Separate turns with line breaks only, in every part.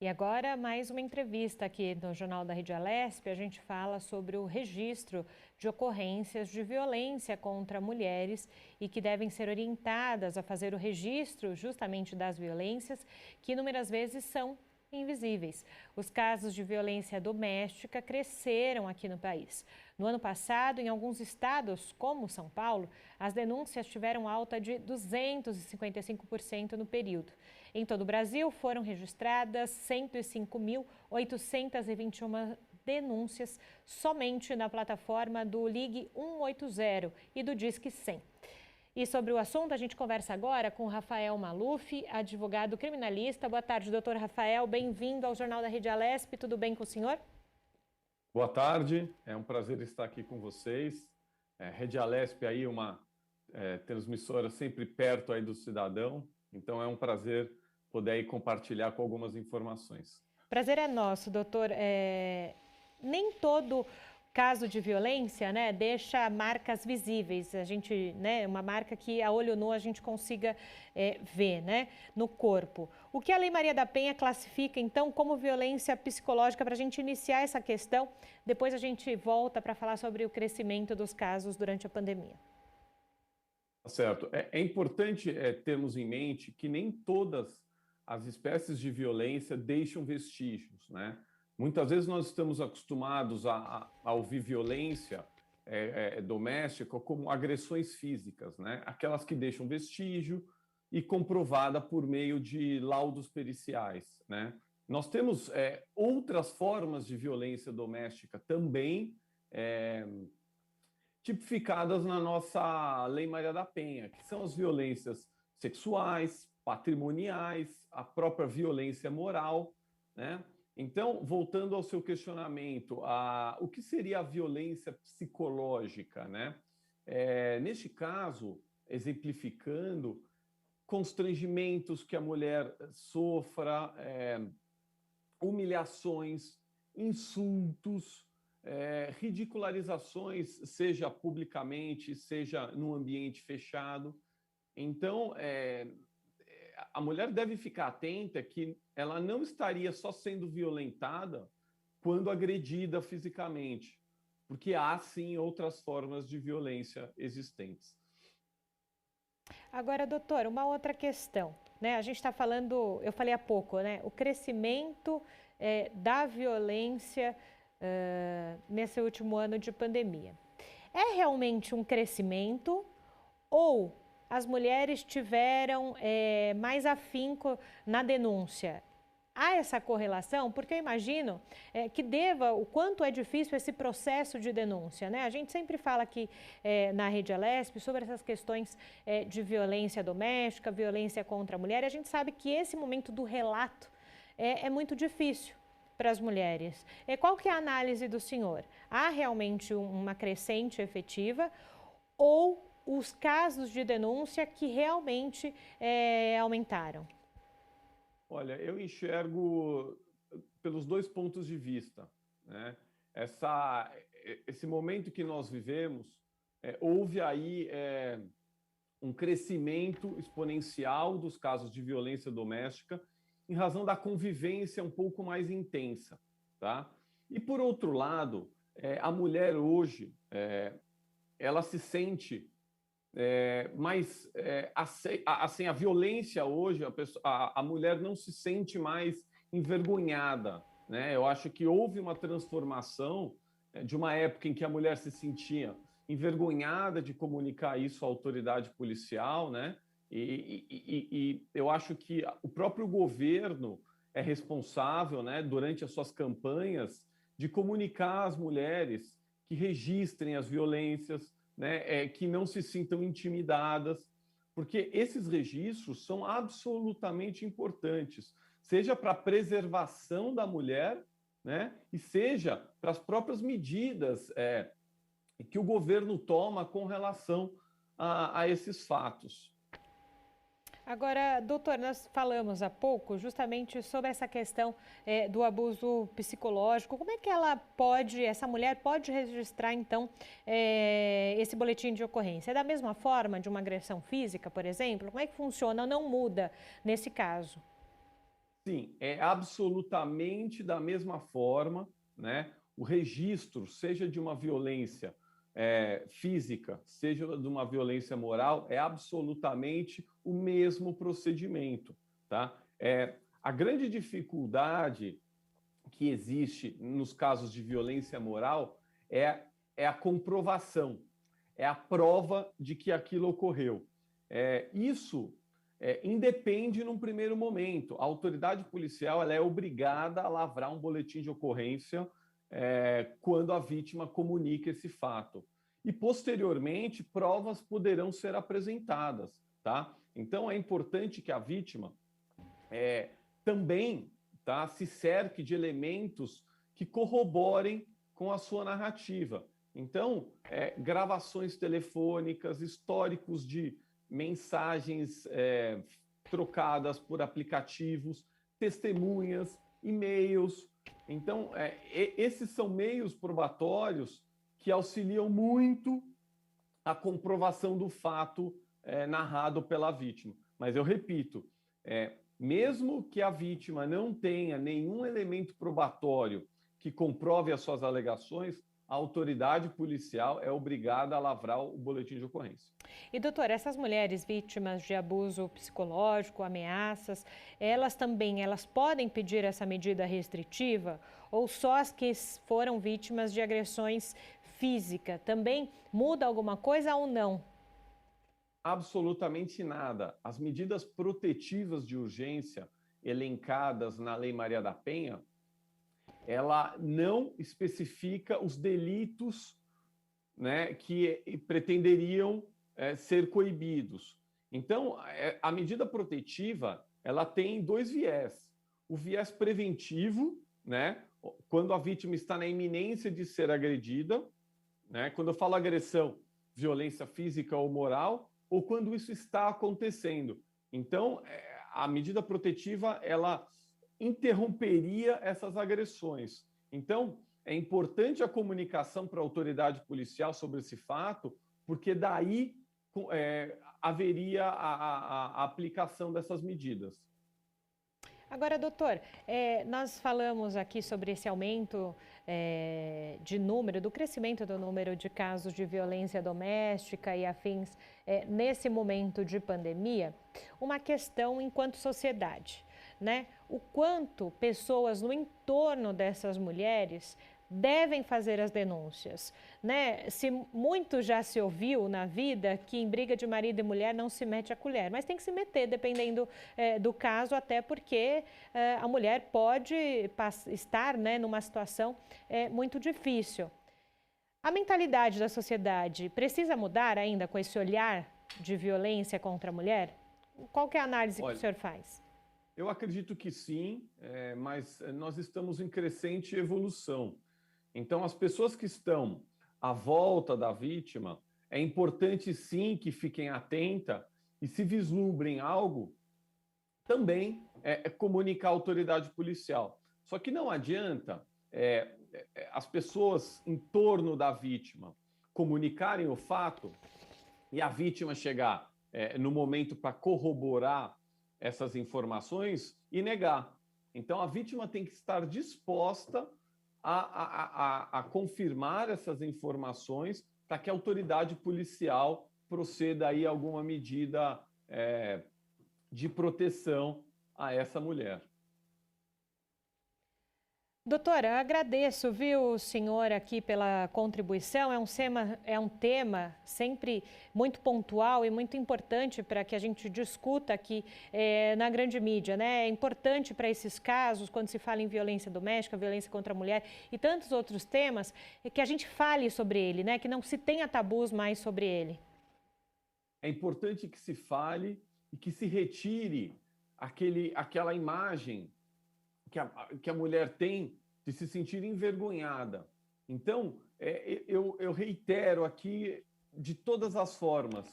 E agora, mais uma entrevista aqui no Jornal da Rede Alesp. A gente fala sobre o registro de ocorrências de violência contra mulheres e que devem ser orientadas a fazer o registro justamente das violências que inúmeras vezes são invisíveis. Os casos de violência doméstica cresceram aqui no país. No ano passado, em alguns estados, como São Paulo, as denúncias tiveram alta de 255% no período. Em todo o Brasil, foram registradas 105.821 denúncias somente na plataforma do Ligue 180 e do Disque 100. E sobre o assunto, a gente conversa agora com Rafael Maluf, advogado criminalista. Boa tarde, doutor Rafael. Bem-vindo ao Jornal da Rede Alesp. Tudo bem com o senhor?
Boa tarde, é um prazer estar aqui com vocês. Rede Alesp aí, uma transmissora sempre perto aí do cidadão, então é um prazer poder aí compartilhar com algumas informações.
Prazer é nosso, doutor. Nem todo caso de violência, né, deixa marcas visíveis. A gente, né, uma marca que a olho nu a gente consiga ver, né, no corpo. O que a Lei Maria da Penha classifica, então, como violência psicológica, para a gente iniciar essa questão, depois a gente volta para falar sobre o crescimento dos casos durante a pandemia.
Tá certo. É importante termos em mente que nem todas as espécies de violência deixam vestígios, né? Muitas vezes nós estamos acostumados a ouvir violência doméstica como agressões físicas, né? Aquelas que deixam vestígio e comprovada por meio de laudos periciais, né? Nós temos outras formas de violência doméstica também tipificadas na nossa Lei Maria da Penha, que são as violências sexuais, patrimoniais, a própria violência moral, né? Então, voltando ao seu questionamento, o que seria a violência psicológica, né? Neste caso, exemplificando, constrangimentos que a mulher sofra, humilhações, insultos, ridicularizações, seja publicamente, seja num ambiente fechado. Então, a mulher deve ficar atenta que ela não estaria só sendo violentada quando agredida fisicamente, porque há sim outras formas de violência existentes.
Agora, doutor, uma outra questão, né? A gente está falando, eu falei há pouco, né? O crescimento da violência nesse último ano de pandemia. É realmente um crescimento ou as mulheres tiveram mais afinco na denúncia? Há essa correlação? Porque eu imagino que o quanto é difícil esse processo de denúncia, né? A gente sempre fala aqui na Rede Alesp sobre essas questões de violência doméstica, violência contra a mulher, e a gente sabe que esse momento do relato é muito difícil para as mulheres. Qual que é a análise do senhor? Há realmente uma crescente efetiva ou os casos de denúncia que realmente aumentaram?
Olha, eu enxergo pelos dois pontos de vista, né? Esse momento que nós vivemos, houve aí um crescimento exponencial dos casos de violência doméstica em razão da convivência um pouco mais intensa, tá? E por outro lado, a mulher hoje, ela se sente mas assim, a violência hoje, a mulher não se sente mais envergonhada, né? Eu acho que houve uma transformação de uma época em que a mulher se sentia envergonhada de comunicar isso à autoridade policial, né? E eu acho que o próprio governo é responsável, né, durante as suas campanhas, de comunicar às mulheres que registrem as violências, né, que não se sintam intimidadas, porque esses registros são absolutamente importantes, seja para a preservação da mulher, né, e seja para as próprias medidas que o governo toma com relação a esses fatos.
Agora, doutor, nós falamos há pouco justamente sobre essa questão do abuso psicológico. Como é que essa mulher pode registrar, então, esse boletim de ocorrência? É da mesma forma de uma agressão física, por exemplo? Como é que funciona ou não muda nesse caso?
Sim, é absolutamente da mesma forma, né? O registro, seja de uma violência física, seja de uma violência moral, é absolutamente o mesmo procedimento, tá? A grande dificuldade que existe nos casos de violência moral é a comprovação, é a prova de que aquilo ocorreu. Isso independe num primeiro momento. A autoridade policial ela é obrigada a lavrar um boletim de ocorrência quando a vítima comunica esse fato. E, posteriormente, provas poderão ser apresentadas, tá? Então, é importante que a vítima também se cerque de elementos que corroborem com a sua narrativa. Então, gravações telefônicas, históricos de mensagens trocadas por aplicativos, testemunhas, e-mails. Então, esses são meios probatórios que auxiliam muito a comprovação do fato narrado pela vítima. Mas eu repito, mesmo que a vítima não tenha nenhum elemento probatório que comprove as suas alegações, a autoridade policial é obrigada a lavrar o boletim de ocorrência.
E, doutor, essas mulheres vítimas de abuso psicológico, ameaças, elas podem pedir essa medida restritiva? Ou só as que foram vítimas de agressões físicas? Também muda alguma coisa ou não?
Absolutamente nada. As medidas protetivas de urgência elencadas na Lei Maria da Penha, ela não especifica os delitos, né, que pretenderiam ser coibidos. Então, a medida protetiva ela tem dois viés. O viés preventivo, né, quando a vítima está na iminência de ser agredida, né, quando eu falo agressão, violência física ou moral, ou quando isso está acontecendo. Então, a medida protetiva, ela interromperia essas agressões. Então, é importante a comunicação para a autoridade policial sobre esse fato, porque daí haveria a aplicação dessas medidas.
Agora, doutor, nós falamos aqui sobre esse aumento do crescimento do número de casos de violência doméstica e afins nesse momento de pandemia. Uma questão enquanto sociedade, né? O quanto pessoas no entorno dessas mulheres devem fazer as denúncias, né? Muito já se ouviu na vida que em briga de marido e mulher não se mete a colher, mas tem que se meter dependendo do caso, até porque a mulher pode estar, né, numa situação muito difícil. A mentalidade da sociedade precisa mudar ainda com esse olhar de violência contra a mulher? Qual que é a análise que o senhor faz?
Eu acredito que sim, mas nós estamos em crescente evolução. Então, as pessoas que estão à volta da vítima, é importante sim que fiquem atentas e se vislumbrem algo, também comunicar à autoridade policial. Só que não adianta as pessoas em torno da vítima comunicarem o fato e a vítima chegar no momento para corroborar essas informações e negar. Então, a vítima tem que estar disposta a confirmar essas informações para que a autoridade policial proceda aí a alguma medida de proteção a essa mulher.
Doutora, agradeço, viu, senhor, aqui pela contribuição. É um tema sempre muito pontual e muito importante para que a gente discuta aqui na grande mídia, né? É importante para esses casos, quando se fala em violência doméstica, violência contra a mulher e tantos outros temas, que a gente fale sobre ele, né? Que não se tenha tabus mais sobre ele.
É importante que se fale e que se retire aquela imagem que a mulher tem de se sentir envergonhada. Então, eu reitero aqui de todas as formas,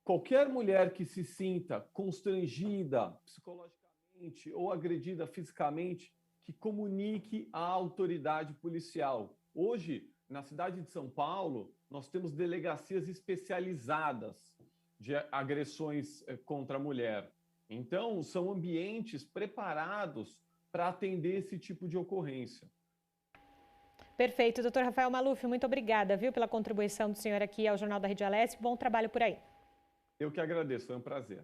qualquer mulher que se sinta constrangida psicologicamente ou agredida fisicamente, que comunique à autoridade policial. Hoje, na cidade de São Paulo, nós temos delegacias especializadas de agressões contra a mulher. Então, são ambientes preparados para atender esse tipo de ocorrência.
Perfeito. Doutor Rafael Maluf, muito obrigada, viu, pela contribuição do senhor aqui ao Jornal da Rede Alesp. Bom trabalho por aí.
Eu que agradeço, foi um prazer.